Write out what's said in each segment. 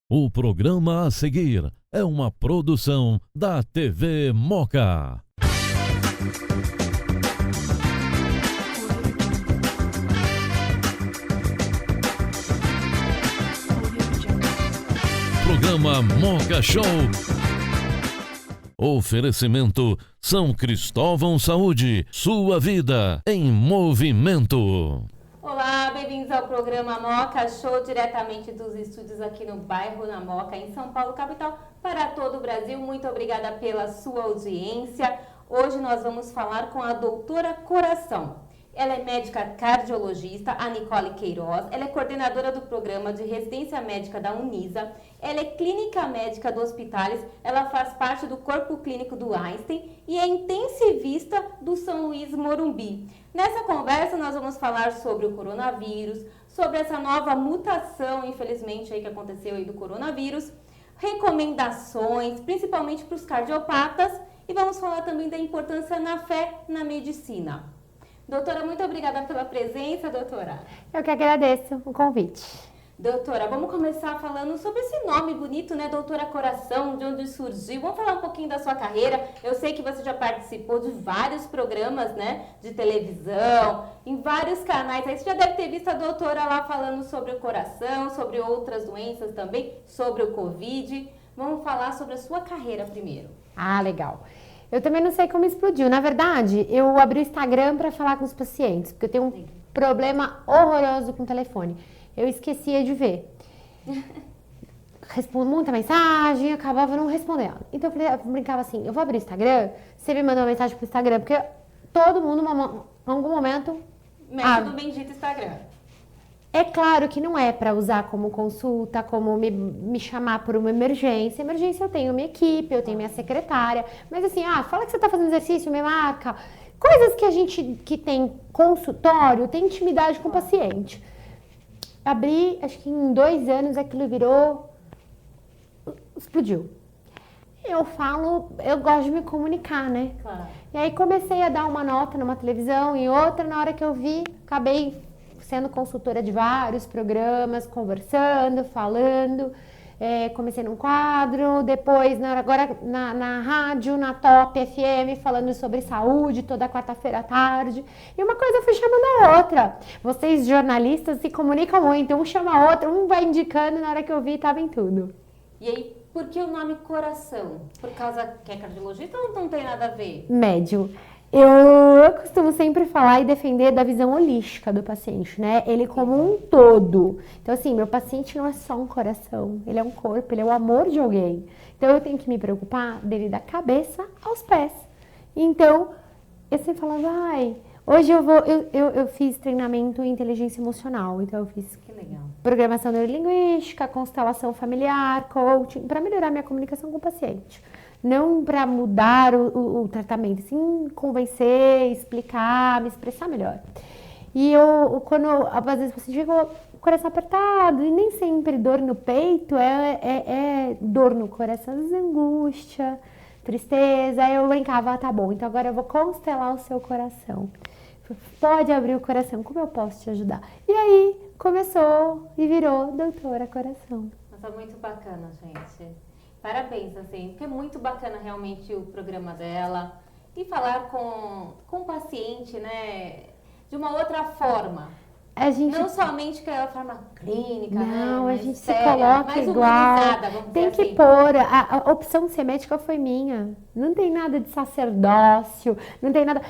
O programa a seguir é uma produção da TV Moca. Programa Moca Show. Oferecimento São Cristóvão Saúde, sua vida em movimento. Olá, bem-vindos ao programa Moca Show, diretamente dos estúdios aqui no bairro da Moca, em São Paulo, capital, para todo o Brasil. Muito obrigada pela sua audiência. Hoje nós vamos falar com a doutora Coração. Ela é médica cardiologista, a Nicole Queiroz. Ela é coordenadora do programa de residência médica da Unisa. Ela é clínica médica do Hospitalis. Ela faz parte do corpo clínico do Einstein e é intensivista do São Luís Morumbi. Nessa conversa nós vamos falar sobre o coronavírus, sobre essa nova mutação, infelizmente, aí que aconteceu aí do coronavírus, recomendações, principalmente para os cardiopatas, e vamos falar também da importância na fé na medicina. Doutora, muito obrigada pela presença, doutora. Eu que agradeço o convite. Doutora, vamos começar falando sobre esse nome bonito, né? Doutora Coração, de onde surgiu. Vamos falar um pouquinho da sua carreira. Eu sei que você já participou de vários programas, né? De televisão, em vários canais. Aí você já deve ter visto a doutora lá falando sobre o coração, sobre outras doenças também, sobre o Covid. Vamos falar sobre a sua carreira primeiro. Ah, legal. Eu também não sei como explodiu. Na verdade, eu abri o Instagram para falar com os pacientes, porque eu tenho um problema horroroso com o telefone. Eu esquecia de ver. Respondo muita mensagem, acabava não respondendo. Então eu brincava assim, eu vou abrir o Instagram, você me manda uma mensagem pro Instagram, porque todo mundo, em algum momento... Mexe do bendito Instagram. É claro que não é para usar como consulta, como me chamar por uma emergência. Emergência eu tenho minha equipe, eu tenho minha secretária. Mas assim, fala que você está fazendo exercício, me marca. Coisas que a gente que tem consultório, tem intimidade com o paciente. Abri, acho que em 2 anos aquilo virou... explodiu. Eu gosto de me comunicar, né? Claro. E aí comecei a dar uma nota numa televisão e outra, na hora que eu vi, acabei sendo consultora de vários programas, conversando, falando. Comecei num quadro, depois agora na rádio, na Top FM, falando sobre saúde toda quarta-feira à tarde. E uma coisa foi chamando a outra. Vocês jornalistas se comunicam muito, um chama a outra, um vai indicando, na hora que eu vi, estava em tudo. E aí, por que o nome Coração? Por causa que é cardiologista ou não tem nada a ver? Médio. Eu costumo sempre falar e defender da visão holística do paciente, né? Ele como um todo. Então, assim, meu paciente não é só um coração, ele é um corpo, ele é o amor de alguém. Então, eu tenho que me preocupar dele da cabeça aos pés. Então, eu sempre falava, hoje eu fiz treinamento em inteligência emocional. Então, eu fiz programação neurolinguística, constelação familiar, coaching, para melhorar minha comunicação com o paciente. Não para mudar o tratamento, sim convencer, explicar, me expressar melhor. E às vezes você fica com o coração apertado, e nem sempre dor no peito é dor no coração, às vezes é angústia, tristeza. Aí eu brincava, tá bom, então agora eu vou constelar o seu coração. Pode abrir o coração, como eu posso te ajudar? E aí começou e virou doutora Coração. Nossa, muito bacana, gente. Parabéns, assim, porque é muito bacana realmente o programa dela e falar com o paciente, né, de uma outra forma. Não somente que é a forma clínica, não, né? A gente séria, se coloca igual. Tem que assim. pôr. A opção de ser médica foi minha. Não tem nada de sacerdócio, não tem nada.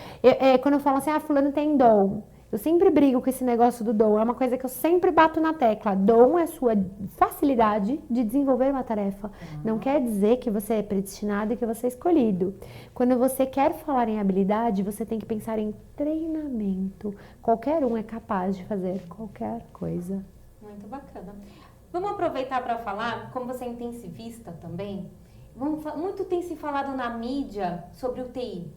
Quando eu falo assim, fulano tem dom. Eu sempre brigo com esse negócio do dom. É uma coisa que eu sempre bato na tecla. Dom é sua facilidade de desenvolver uma tarefa. Não quer dizer que você é predestinado e que você é escolhido. Quando você quer falar em habilidade, você tem que pensar em treinamento. Qualquer um é capaz de fazer qualquer coisa. Muito bacana. Vamos aproveitar para falar, como você é intensivista também, muito tem se falado na mídia sobre UTI.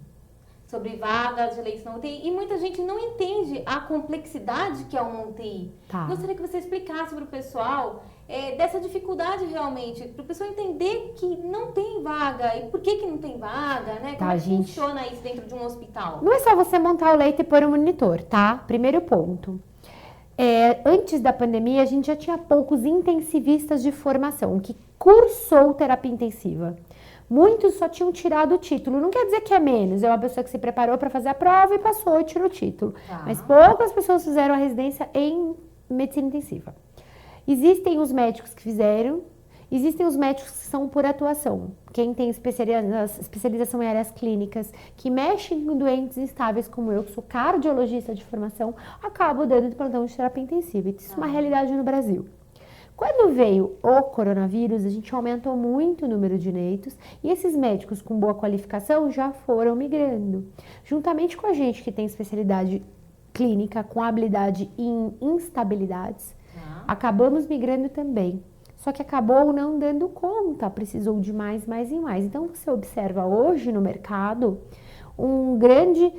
Sobre vagas de leitos na UTI, e muita gente não entende a complexidade que é uma UTI. Tá. Gostaria que você explicasse para o pessoal dessa dificuldade realmente, para o pessoal entender que não tem vaga, e por que não tem vaga, né? Como é que funciona isso dentro de um hospital? Não é só você montar o leito e pôr um monitor, tá? Primeiro ponto. Antes da pandemia, a gente já tinha poucos intensivistas de formação, que cursou terapia intensiva. Muitos só tinham tirado o título. Não quer dizer que é menos. É uma pessoa que se preparou para fazer a prova e passou e tirou o título. Mas poucas pessoas fizeram a residência em medicina intensiva. Existem os médicos que fizeram. Existem os médicos que são por atuação. Quem tem especialização em áreas clínicas, que mexem com doentes instáveis como eu, que sou cardiologista de formação, acabo dando plantão de terapia intensiva. Isso é uma realidade no Brasil. Quando veio o coronavírus, a gente aumentou muito o número de leitos e esses médicos com boa qualificação já foram migrando. Juntamente com a gente que tem especialidade clínica, com habilidade em instabilidades, acabamos migrando também. Só que acabou não dando conta, precisou de mais e mais. Então, você observa hoje no mercado um grande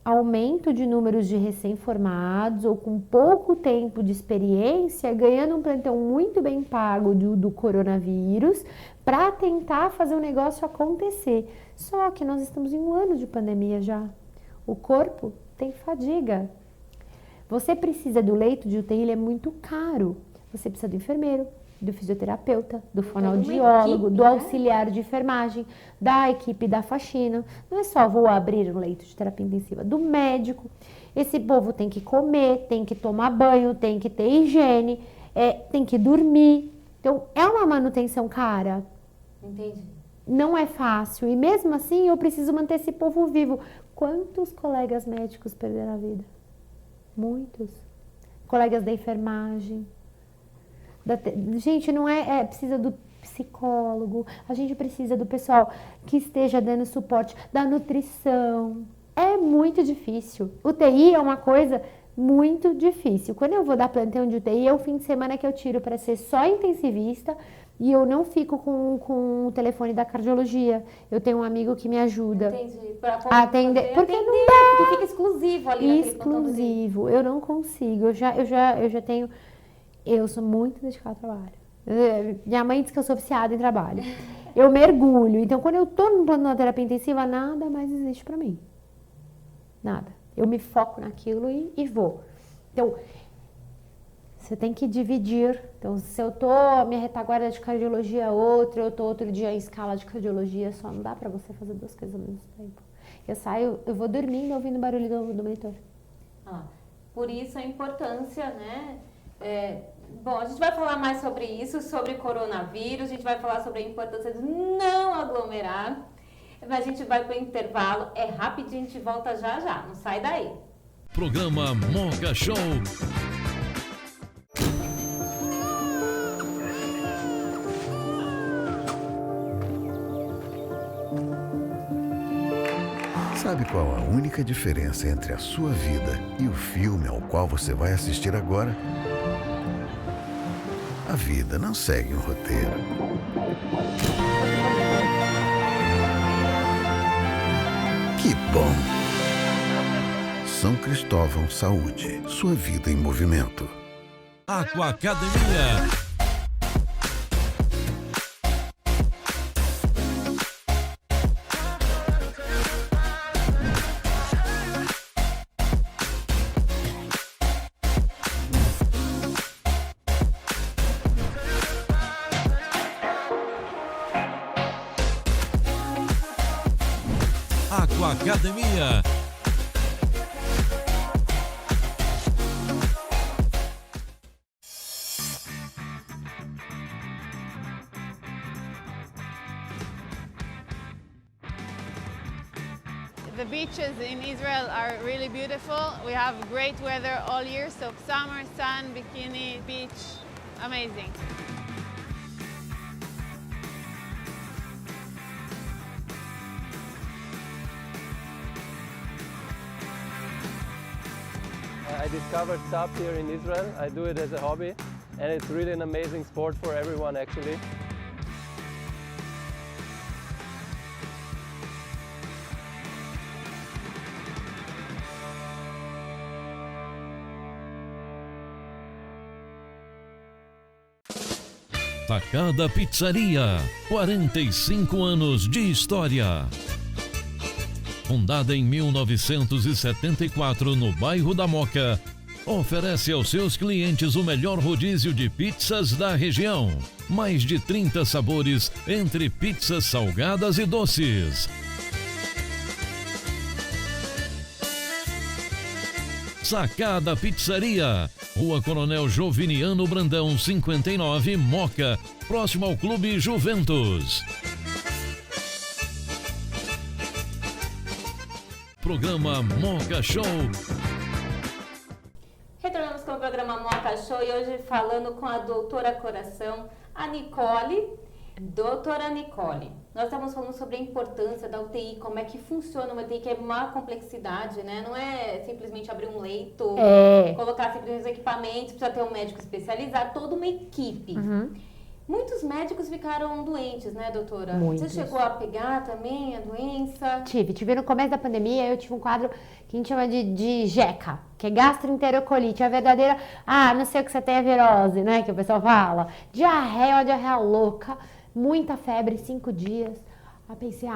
aumento de números de recém-formados ou com pouco tempo de experiência, ganhando um plantão muito bem pago do coronavírus para tentar fazer o negócio acontecer. Só que nós estamos em um ano de pandemia já. O corpo tem fadiga. Você precisa do leito de UTI, ele é muito caro. Você precisa do enfermeiro, do fisioterapeuta, do fonoaudiólogo, do auxiliar de enfermagem, da equipe da faxina. Não é só vou abrir um leito de terapia intensiva, do médico. Esse povo tem que comer, tem que tomar banho, tem que ter higiene, tem que dormir. Então, é uma manutenção cara. Entendi. Não é fácil. E mesmo assim, eu preciso manter esse povo vivo. Quantos colegas médicos perderam a vida? Muitos. Colegas da enfermagem. Gente, não precisa do psicólogo, a gente precisa do pessoal que esteja dando suporte, da nutrição. É muito difícil. UTI é uma coisa muito difícil. Quando eu vou dar plantão de UTI, é o fim de semana que eu tiro para ser só intensivista e eu não fico com o telefone da cardiologia. Eu tenho um amigo que me ajuda. Entendi. Pra atender, porque não dá. Porque fica exclusivo ali. Exclusivo. Eu não consigo. Eu já tenho... Eu sou muito dedicada ao trabalho. Minha mãe diz que eu sou viciada em trabalho. Eu mergulho. Então, quando eu tô no plano de terapia intensiva, nada mais existe pra mim. Nada. Eu me foco naquilo e vou. Então, você tem que dividir. Então, se eu tô, minha retaguarda de cardiologia é outra, eu tô outro dia em escala de cardiologia, só não dá pra você fazer duas coisas ao mesmo tempo. Eu saio, eu vou dormindo ouvindo o barulho do monitor. Por isso a importância, né? Bom, a gente vai falar mais sobre isso, sobre coronavírus, a gente vai falar sobre a importância de não aglomerar, mas a gente vai para o intervalo, é rapidinho, a gente volta já, não sai daí. Programa Moca Show. Sabe qual a única diferença entre a sua vida e o filme ao qual você vai assistir agora? A vida não segue um roteiro. Que bom! São Cristóvão Saúde, sua vida em movimento. Aquacademia. Aquacademia. The beaches in Israel are really beautiful. We have great weather all year, so summer, sun, bikini, beach, amazing. I discovered SUP here in Israel. I do it as a hobby, and it's really an amazing sport for everyone actually. Tacada Pizzaria, 45 anos de história. Fundada em 1974 no bairro da Moca, oferece aos seus clientes o melhor rodízio de pizzas da região. Mais de 30 sabores entre pizzas salgadas e doces. Sacada Pizzaria, Rua Coronel Joviniano Brandão 59, Moca, próximo ao Clube Juventus. Programa Moca Show. Retornamos com o programa Moca Show e hoje falando com a doutora Coração, a Nicole. Doutora Nicole, nós estamos falando sobre a importância da UTI, como é que funciona uma UTI, que é uma complexidade, né? Não é simplesmente abrir um leito, colocar simplesmente os equipamentos, precisa ter um médico especializado, toda uma equipe. Muitos médicos ficaram doentes, né, doutora? Muitos. Você chegou a pegar também a doença? Tive no começo da pandemia, eu tive um quadro que a gente chama de GECA, que é gastroenterocolite, a verdadeira, não sei o que você tem, a virose, né, que o pessoal fala. Diarreia, uma diarreia louca, muita febre, 5 dias. Aí pensei,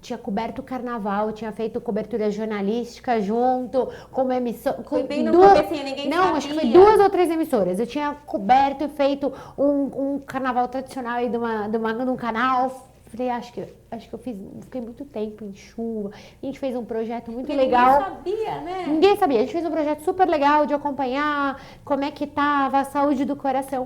tinha coberto o carnaval, tinha feito cobertura jornalística junto, como emissora. Foi bem no comecinho, ninguém sabia. Não, acho que foi 2 ou 3 emissoras. Eu tinha coberto e feito um carnaval tradicional aí de um canal. Falei, acho que eu fiquei muito tempo em chuva. A gente fez um projeto muito legal. Ninguém sabia, né? Ninguém sabia. A gente fez um projeto super legal de acompanhar como é que tava a saúde do coração.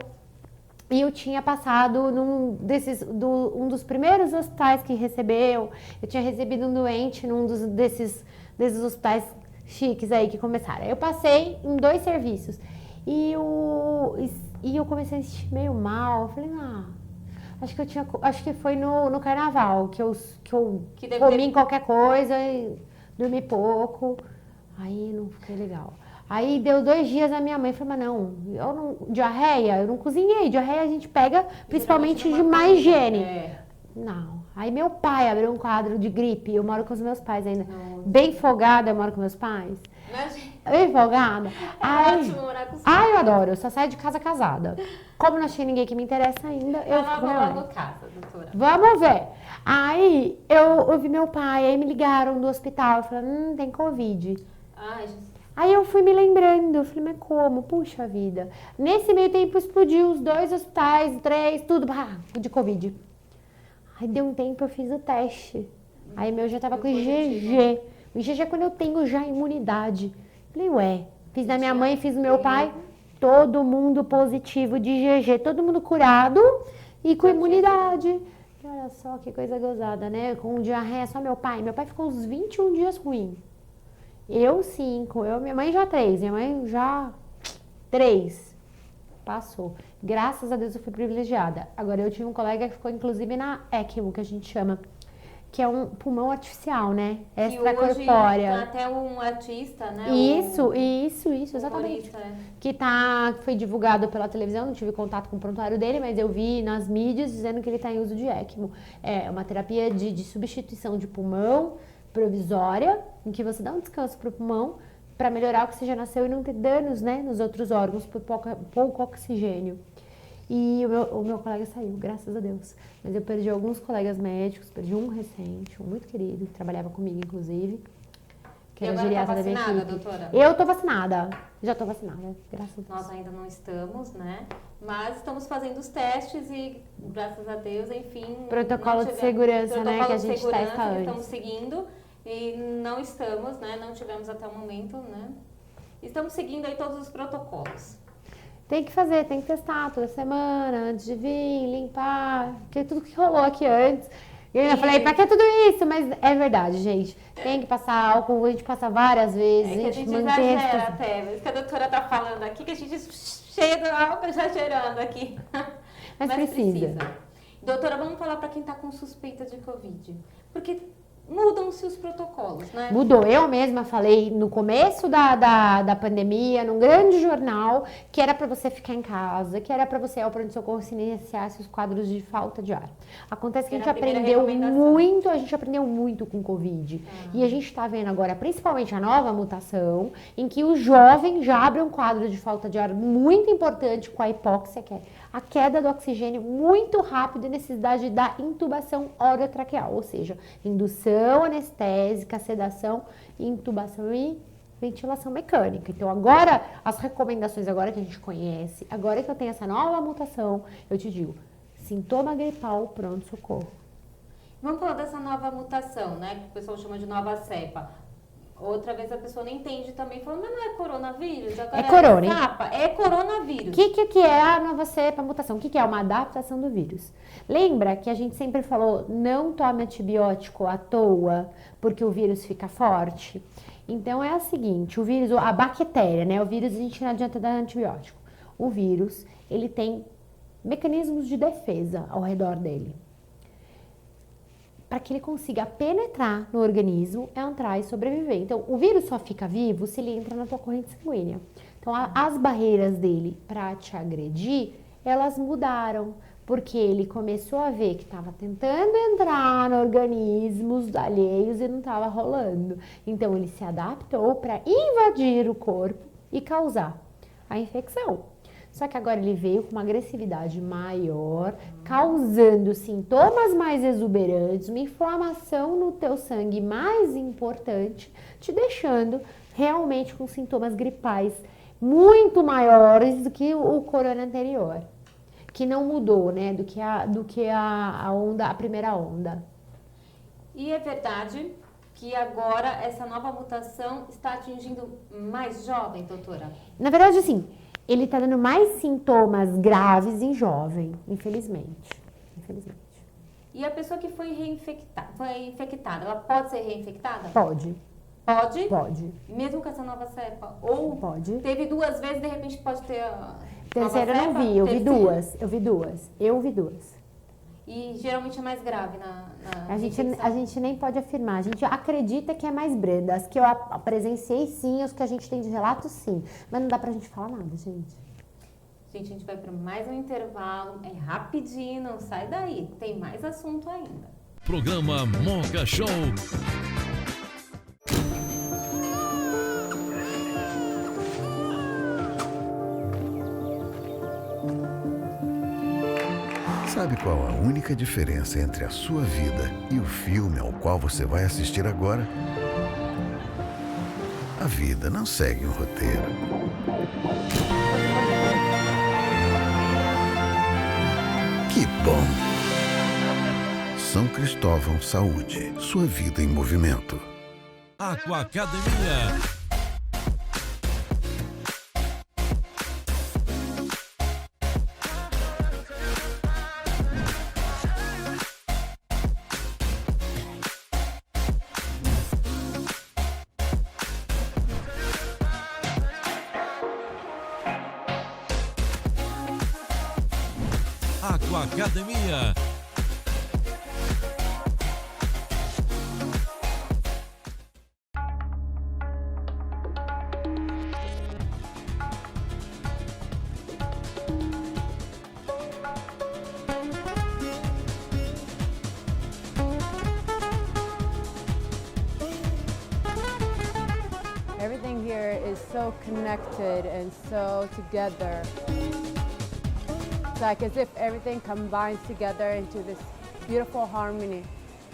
E eu tinha passado um dos primeiros hospitais que recebeu. Eu tinha recebido um doente num desses hospitais chiques aí que começaram. Eu passei em 2 serviços. E eu comecei a me sentir meio mal. Eu falei, acho que foi no carnaval que eu comi qualquer coisa e dormi pouco. Aí não fiquei legal. Aí deu 2 dias, a minha mãe falou, diarreia, eu não cozinhei. Diarreia a gente pega principalmente de má higiene. Não. Aí meu pai abriu um quadro de gripe, eu moro com os meus pais ainda. Bem folgada, eu moro com meus pais. Bem folgada. Ótimo morar com os pais. Eu adoro, eu só saio de casa casada. Como não achei ninguém que me interessa ainda, eu fico com minha mãe. Logo casa, doutora. Vamos ver. Aí eu ouvi meu pai, aí me ligaram do hospital, falaram, tem Covid. Ai, Jesus. Aí eu fui me lembrando, eu falei, mas como? Puxa vida. Nesse meio tempo explodiu os 2 hospitais, 3, tudo, de Covid. Aí deu um tempo, eu fiz o teste. Aí meu já tava com IgG. O IgG é quando eu tenho já imunidade. Falei, fiz da minha mãe, fiz do meu pai, todo mundo positivo de IgG, todo mundo curado e com imunidade. E olha só que coisa gozada, né? Com diarreia, só meu pai. Meu pai ficou uns 21 dias ruim. Eu 5, minha mãe já 3, minha mãe já 3. Passou. Graças a Deus eu fui privilegiada. Agora eu tive um colega que ficou inclusive na ECMO, que a gente chama, que é um pulmão artificial, né? Extracorpórea. Hoje até um artista, né? Isso, exatamente. Humorista, Que foi divulgado pela televisão, não tive contato com o prontuário dele, mas eu vi nas mídias dizendo que ele está em uso de ECMO. É uma terapia de substituição de pulmão provisória, em que você dá um descanso para o pulmão para melhorar a oxigenação e não ter danos, né, nos outros órgãos por pouco oxigênio. E o meu colega saiu, graças a Deus. Mas eu perdi alguns colegas médicos, perdi um recente, um muito querido, que trabalhava comigo, inclusive. Que e era agora geriatra tá da minha vacinada, equipe. doutora? Eu tô vacinada, já tô vacinada, graças a Deus. Nós ainda não estamos, né? Mas estamos fazendo os testes e, graças a Deus, enfim... Protocolo de segurança, né, que a gente testa que antes. Estamos seguindo e não estamos, né? Não tivemos até o momento, né? Estamos seguindo aí todos os protocolos. Tem que fazer, tem que testar toda semana, antes de vir, limpar, porque tudo que rolou aqui antes. E eu falei, pra que tudo isso? Mas é verdade, gente. Tem que passar álcool, a gente passa várias vezes. É que a gente exagera até, isso que a doutora tá falando aqui, que a gente cheia do álcool exagerando aqui. Mas precisa. Doutora, vamos falar pra quem tá com suspeita de Covid. Porque mudam-se os protocolos, né? Mudou. Eu mesma falei no começo da pandemia, num grande jornal, que era para você ficar em casa, que era para você ir ao pronto-socorro se iniciasse os quadros de falta de ar. Acontece que a gente aprendeu muito com o Covid. E a gente está vendo agora, principalmente a nova mutação, em que o jovem já abre um quadro de falta de ar muito importante com a hipóxia, que é a queda do oxigênio muito rápido e necessidade da intubação orotraqueal, ou seja, indução anestésica, sedação, intubação e ventilação mecânica. Então agora, as recomendações agora que a gente conhece, agora que eu tenho essa nova mutação, eu te digo, sintoma gripal, pronto-socorro. Vamos falar dessa nova mutação, né? Que o pessoal chama de nova cepa. Outra vez a pessoa não entende também, falando, mas não é coronavírus? Agora É corona, hein? É coronavírus. O que é a nova cepa, a mutação? O que é uma adaptação do vírus? Lembra que a gente sempre falou, não tome antibiótico à toa, porque o vírus fica forte? Então é o seguinte, o vírus, a bactéria, né? O vírus a gente não adianta dar antibiótico. O vírus, ele tem mecanismos de defesa ao redor dele. Para que ele consiga penetrar no organismo, entrar e sobreviver. Então, o vírus só fica vivo se ele entra na tua corrente sanguínea. Então, as barreiras dele para te agredir, elas mudaram. Porque ele começou a ver que estava tentando entrar no organismos alheios e não estava rolando. Então, ele se adaptou para invadir o corpo e causar a infecção. Só que agora ele veio com uma agressividade maior, causando sintomas mais exuberantes, uma inflamação no teu sangue mais importante, te deixando realmente com sintomas gripais muito maiores do que o corona anterior, que não mudou, né, do que a primeira onda. E é verdade que agora essa nova mutação está atingindo mais jovem, doutora? Na verdade, sim. Ele está dando mais sintomas graves em jovem, infelizmente. E a pessoa que foi infectada, ela pode ser reinfectada? Pode. Pode? Pode. Mesmo com essa nova cepa? Ou pode. Teve 2 vezes, de repente pode ter a terceira eu não vi, eu vi duas. E geralmente é mais grave a gente nem pode afirmar, a gente acredita que é mais branda. As que eu presenciei, sim, os que a gente tem de relato, sim. Mas não dá pra gente falar nada, gente. Gente, a gente vai para mais um intervalo, é rapidinho, não sai daí, tem mais assunto ainda. Programa Moca Show. Sabe qual a única diferença entre a sua vida e o filme ao qual você vai assistir agora? A vida não segue um roteiro. Que bom! São Cristóvão Saúde, sua vida em movimento. Aquacademia. Aquacademia. Everything here is so connected and so together. It's like as if everything combines together into this beautiful harmony.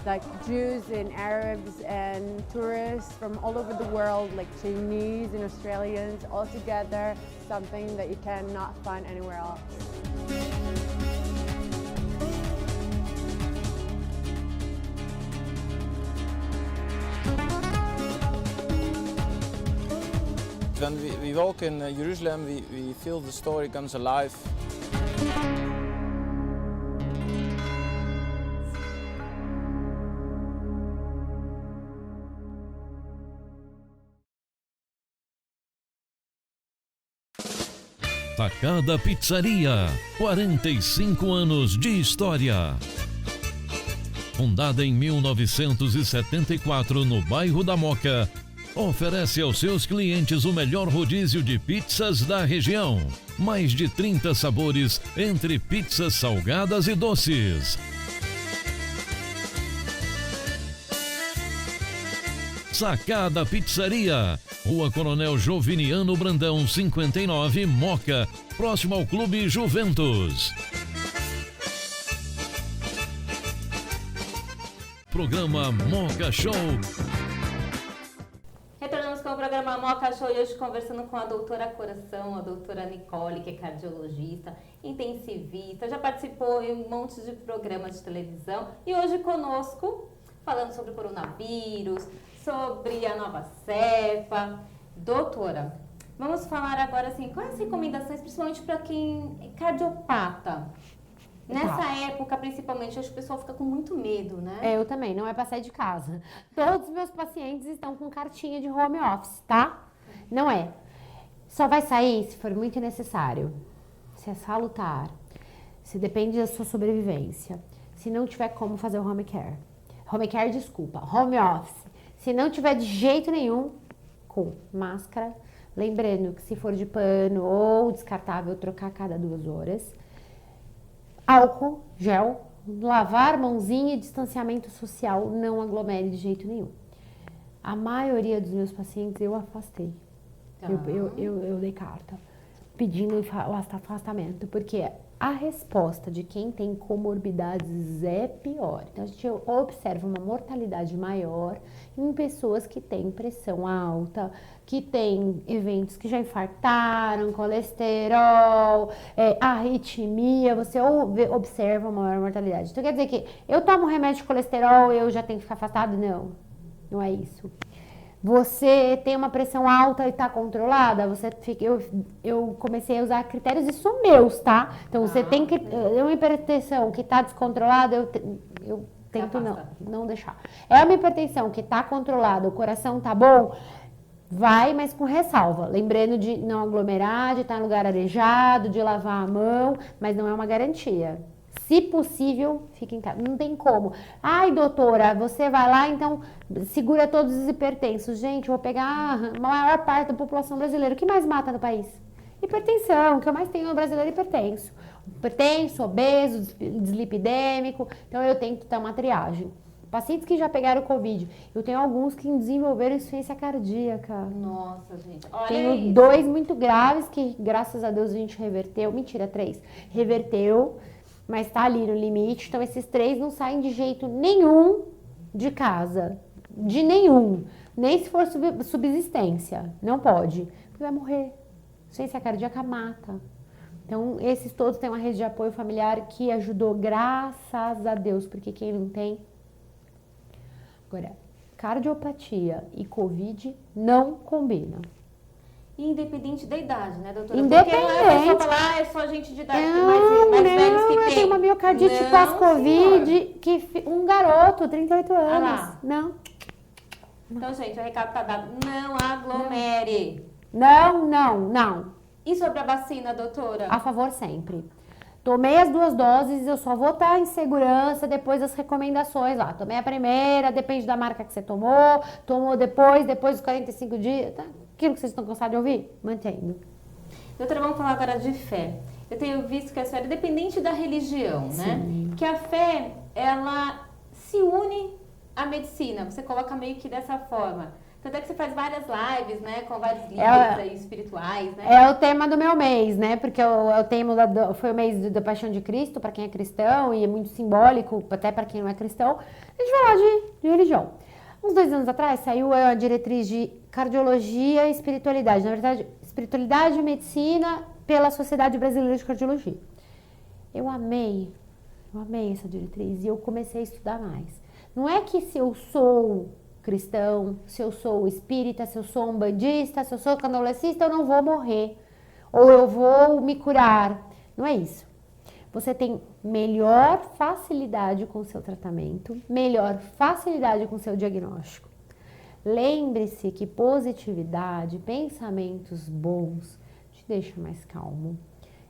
Like Jews and Arabs and tourists from all over the world, like Chinese and Australians, all together, something that you cannot find anywhere else. When we walk in Jerusalem, we feel the story comes alive. Tacada Pizzaria, 45 anos de história. Fundada em 1974 no bairro da Moca, oferece aos seus clientes o melhor rodízio de pizzas da região. Mais de 30 sabores entre pizzas salgadas e doces. Sacada Pizzaria, Rua Coronel Joviniano Brandão, 59, Moca, próximo ao Clube Juventus. Programa Moca Show. Retornamos com o programa programa Moca Show e hoje conversando com a doutora Coração, a doutora Nicole, que é cardiologista, intensivista, já participou em um monte de programas de televisão e hoje conosco, falando sobre o coronavírus, sobre a nova cepa. Doutora, vamos falar agora assim, quais as recomendações, principalmente para quem é cardiopata? Nessa época, principalmente, acho que o pessoal fica com muito medo, né? Eu também, não é pra sair de casa. Todos os meus pacientes estão com cartinha de home office, tá? Não é. Só vai sair se for muito necessário. Se é salutar. Se depende da sua sobrevivência. Se não tiver como fazer o home care. Home care, desculpa. Home office. Se não tiver de jeito nenhum, com máscara. Lembrando que se for de pano ou descartável, trocar a cada 2 horas. Álcool, gel, lavar mãozinha e distanciamento social, não aglomere de jeito nenhum. A maioria dos meus pacientes eu afastei. Eu dei carta pedindo o afastamento, porque a resposta de quem tem comorbidades é pior. Então a gente observa uma mortalidade maior em pessoas que têm pressão alta, que têm eventos que já infartaram, colesterol, arritmia, você observa uma maior mortalidade. Então quer dizer que eu tomo remédio de colesterol, eu já tenho que ficar afastado? Não, não é isso. Você tem uma pressão alta e está controlada, você fica, eu comecei a usar critérios, isso meus, tá? Então, você tem uma hipertensão que está descontrolada, eu tento não deixar. É uma hipertensão que está controlada, o coração tá bom, vai, mas com ressalva. Lembrando de não aglomerar, de estar em lugar arejado, de lavar a mão, mas não é uma garantia. Se possível, fique em casa. Não tem como. Ai, doutora, você vai lá, então segura todos os hipertensos. Gente, eu vou pegar a maior parte da população brasileira. O que mais mata no país? Hipertensão. O que eu mais tenho no brasileiro é hipertenso. Hipertenso, obeso, dislipidêmico. Então, eu tento ter uma triagem. Pacientes que já pegaram Covid, eu tenho alguns que desenvolveram insuficiência cardíaca. Nossa, gente. Olha tenho isso. 2 muito graves que, graças a Deus, a gente reverteu. Mentira, 3. Reverteu. Mas tá ali no limite, então esses 3 não saem de jeito nenhum de casa, de nenhum, nem se for subsistência, não pode, porque vai morrer, insuficiência cardíaca mata. Então esses todos têm uma rede de apoio familiar que ajudou, graças a Deus, porque quem não tem... Agora, cardiopatia e Covid não combinam. Independente da idade, né, doutora? Independente. Porque não é a pessoa falar, é só gente de idade mais velhos que tem. Tem uma miocardite pós-Covid, que um garoto, 38 anos. lá. Não. Então, gente, o recado tá dado. Não aglomere. Não. E sobre a vacina, doutora? A favor sempre. Tomei as 2 doses, eu só vou estar em segurança depois das recomendações lá. Tomei a primeira, depende da marca que você tomou depois dos 45 dias, tá? Aquilo que vocês estão cansados de ouvir, mantendo. Doutora, vamos falar agora de fé. Eu tenho visto que a fé é dependente da religião, né? Que a fé, ela se une à medicina. Você coloca meio que dessa forma. Tanto é que você faz várias lives, né? Com vários líderes aí espirituais, né? É o tema do meu mês, né? Porque o tema foi o mês da Paixão de Cristo, para quem é cristão, e é muito simbólico, até para quem não é cristão. A gente vai falar de religião. Uns 2 anos atrás saiu a diretriz de cardiologia e espiritualidade. Na verdade, espiritualidade e medicina pela Sociedade Brasileira de Cardiologia. Eu amei essa diretriz e eu comecei a estudar mais. Não é que se eu sou cristão, se eu sou espírita, se eu sou umbandista, se eu sou candolecista, eu não vou morrer. Ou eu vou me curar. Não é isso. Você tem melhor facilidade com o seu tratamento, melhor facilidade com o seu diagnóstico. Lembre-se que positividade, pensamentos bons, te deixa mais calmo.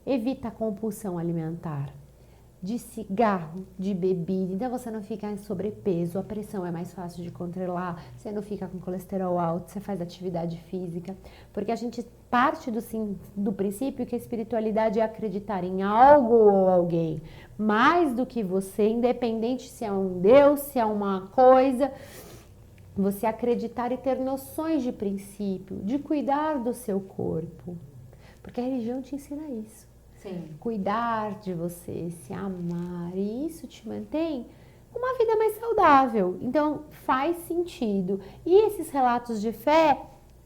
Evita a compulsão alimentar, de cigarro, de bebida. Então você não fica em sobrepeso, a pressão é mais fácil de controlar, você não fica com colesterol alto, você faz atividade física. Porque a gente parte do princípio que a espiritualidade é acreditar em algo ou alguém, mais do que você, independente se é um Deus, se é uma coisa. Você acreditar e ter noções de princípio, de cuidar do seu corpo. Porque a religião te ensina isso. Sim. Cuidar de você, se amar. E isso te mantém uma vida mais saudável. Então, faz sentido. E esses relatos de fé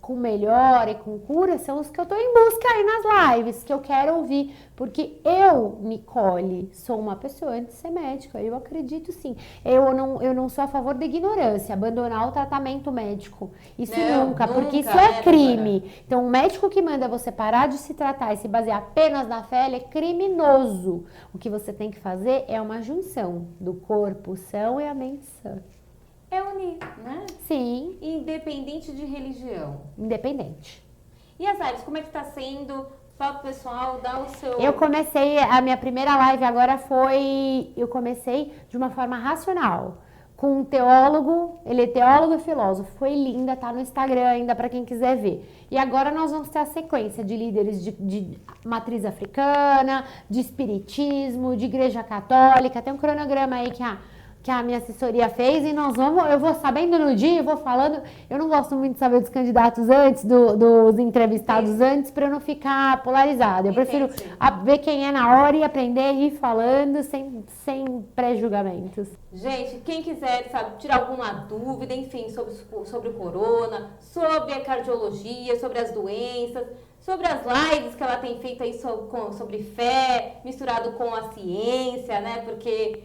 com melhora e com cura são os que eu tô em busca aí nas lives, que eu quero ouvir, porque eu, Nicole, sou uma pessoa antes de ser médica, eu acredito sim. Eu não sou a favor da ignorância, abandonar o tratamento médico, isso nunca, porque isso é crime. Então, o médico que manda você parar de se tratar e se basear apenas na fé, ele é criminoso. O que você tem que fazer é uma junção do corpo são e a mente sã. É unir, né? Sim. Independente de religião. Independente. E as lives, como é que tá sendo? Fala pro pessoal, dá o seu... Eu comecei, a minha primeira live agora eu comecei de uma forma racional, com um teólogo, ele é teólogo e filósofo, foi linda, tá no Instagram ainda para quem quiser ver. E agora nós vamos ter a sequência de líderes de matriz africana, de espiritismo, de igreja católica, tem um cronograma aí que a minha assessoria fez e eu vou sabendo no dia, eu vou falando, eu não gosto muito de saber dos candidatos antes, dos entrevistados antes, para eu não ficar polarizada. Eu prefiro ver quem é na hora e aprender e ir falando sem pré-julgamentos. Gente, quem quiser, sabe, tirar alguma dúvida, enfim, sobre o corona, sobre a cardiologia, sobre as doenças, sobre as lives que ela tem feito aí sobre fé, misturado com a ciência, né, porque...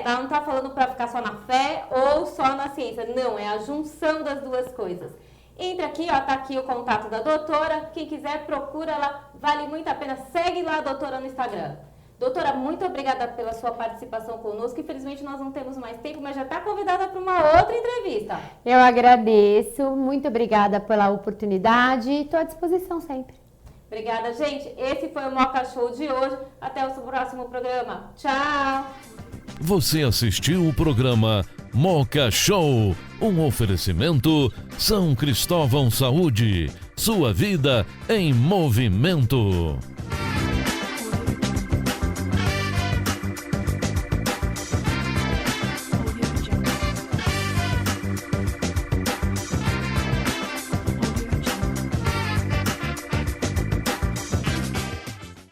ela não tá falando para ficar só na fé ou só na ciência, não, é a junção das duas coisas. Entra aqui, ó, tá aqui o contato da doutora, quem quiser procura ela, vale muito a pena, segue lá a doutora no Instagram. Doutora, muito obrigada pela sua participação conosco, infelizmente nós não temos mais tempo, mas já está convidada para uma outra entrevista. Eu agradeço, muito obrigada pela oportunidade e estou à disposição sempre. Obrigada, gente. Esse foi o Moca Show de hoje. Até o próximo programa. Tchau! Você assistiu o programa Moca Show, um oferecimento São Cristóvão Saúde, sua vida em movimento.